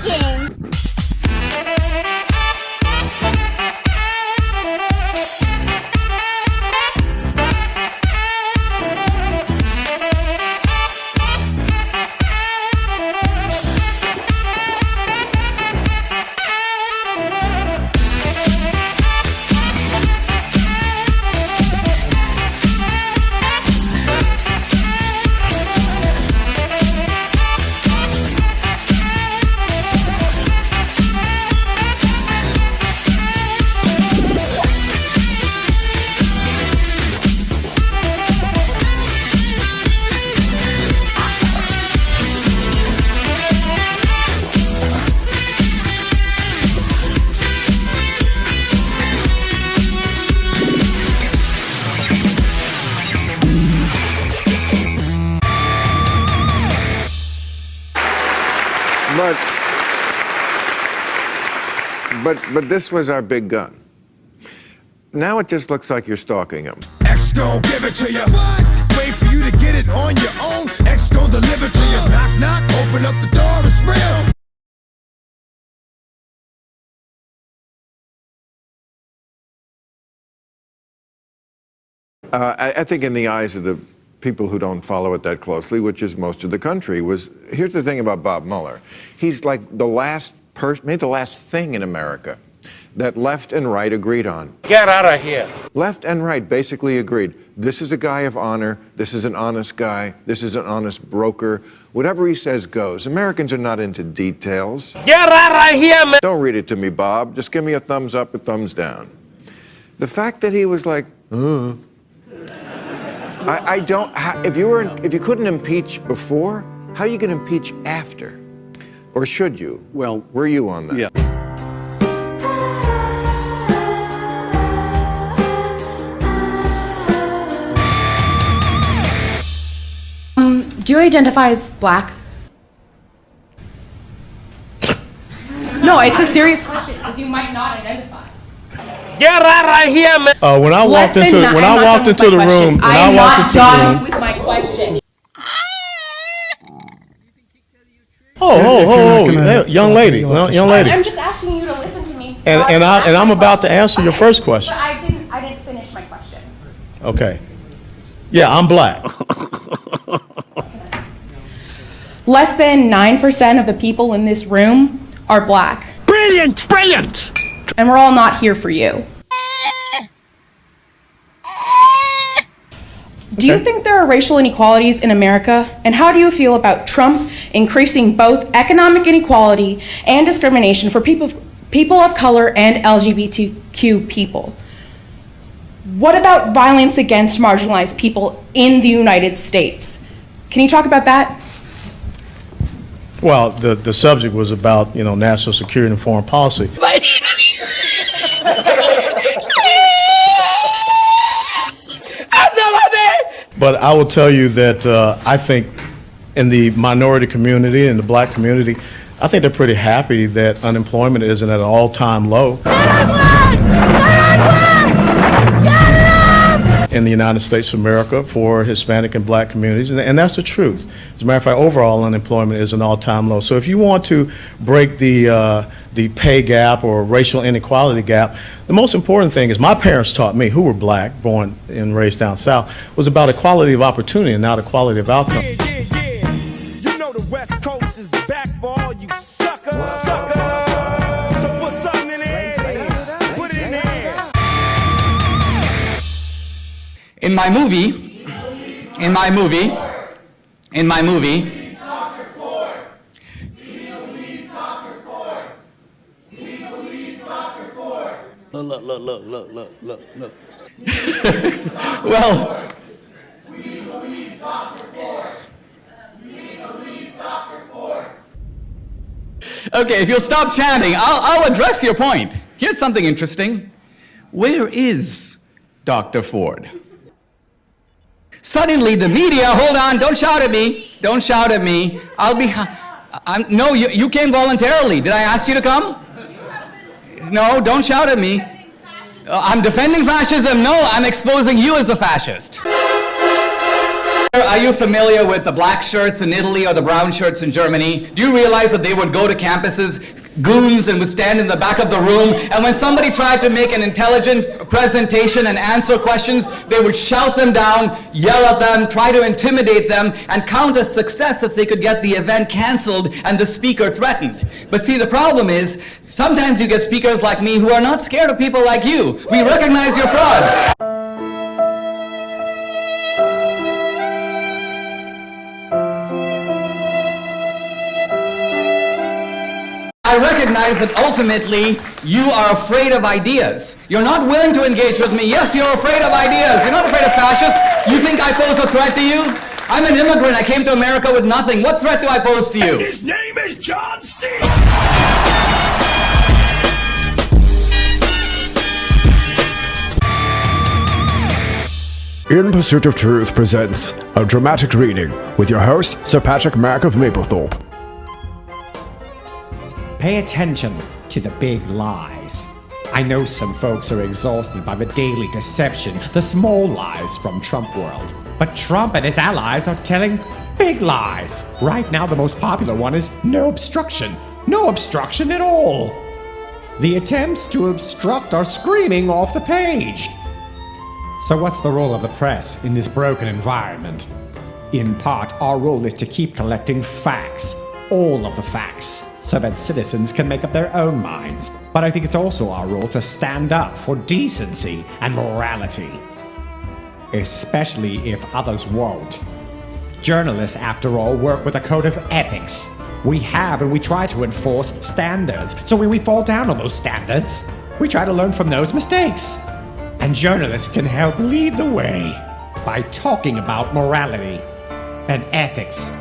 watching. But this was our big gun. Now it just looks like you're stalking him. X gon' give it to you. Wait for you to get it on your own. X gon' deliver to you. Knock, knock, open up the door, it's real. I think in the eyes of the people who don't follow it that closely, which is most of the country, here's the thing about Bob Mueller. He's like the last person, maybe the last thing in America that left and right agreed on. Get out of here. Left and right basically agreed. This is a guy of honor. This is an honest guy. This is an honest broker. Whatever he says goes. Americans are not into details. Get out of here, man. Don't read it to me, Bob. Just give me a thumbs up, a thumbs down. The fact that he was like, I don't, if you couldn't impeach before, how are you going to impeach after? Or should you? Well, were you on that? Yeah. Do you identify as black? No, it's a serious question because you might not identify. Get out of here, man. When I walked into the room, I'm not done with my question. Oh, young lady. I'm just asking you to listen to me. And I'm about to answer your first question. But I didn't finish my question. Okay. Yeah, I'm black. Less than 9% of the people in this room are black. Brilliant, brilliant. And we're all not here for you. Do you think there are racial inequalities in America? And how do you feel about Trump increasing both economic inequality and discrimination for people of color and LGBTQ people? What about violence against marginalized people in the United States? Can you talk about that? Well, the subject was about, national security and foreign policy. But I will tell you that I think in the minority community and the black community, I think they're pretty happy that unemployment isn't at an all-time low in the United States of America for Hispanic and black communities, and that's the truth. As a matter of fact, overall unemployment is an all-time low. So if you want to break the pay gap or racial inequality gap, the most important thing is my parents taught me, who were black, born and raised down south, was about equality of opportunity and not equality of outcome. Yeah. You know the West Coast is back for all you suckers. So put something in there. Put it in there. In my movie, Look. Well, we believe Dr. Ford. We believe Dr. Ford. Okay, if you'll stop chanting, I'll address your point. Here's something interesting. Where is Dr. Ford? Suddenly the media, hold on, don't shout at me. Don't shout at me. No, you came voluntarily. Did I ask you to come? No, don't shout at me. I'm defending fascism. No, I'm exposing you as a fascist. Are you familiar with the black shirts in Italy or the brown shirts in Germany? Do you realize that they would go to campuses, goons, and would stand in the back of the room, and when somebody tried to make an intelligent presentation and answer questions, they would shout them down, yell at them, try to intimidate them, and count as success if they could get the event canceled and the speaker threatened. But see, the problem is, sometimes you get speakers like me who are not scared of people like you. We recognize your frauds. I recognize that ultimately you are afraid of ideas. You're not willing to engage with me. Yes, you're afraid of ideas. You're not afraid of fascists. You think I pose a threat to you? I'm an immigrant. I came to America with nothing. What threat do I pose to you? His name is John C. In Pursuit of Truth presents a dramatic reading with your host, Sir Patrick Mack of Maplethorpe. Pay attention to the big lies. I know some folks are exhausted by the daily deception, the small lies from Trump world. But Trump and his allies are telling big lies. Right now, the most popular one is no obstruction. No obstruction at all. The attempts to obstruct are screaming off the page. So what's the role of the press in this broken environment? In part, our role is to keep collecting facts. All of the facts. So that citizens can make up their own minds. But I think it's also our role to stand up for decency and morality. Especially if others won't. Journalists, after all, work with a code of ethics. We have and we try to enforce standards. So when we fall down on those standards, we try to learn from those mistakes. And journalists can help lead the way by talking about morality and ethics.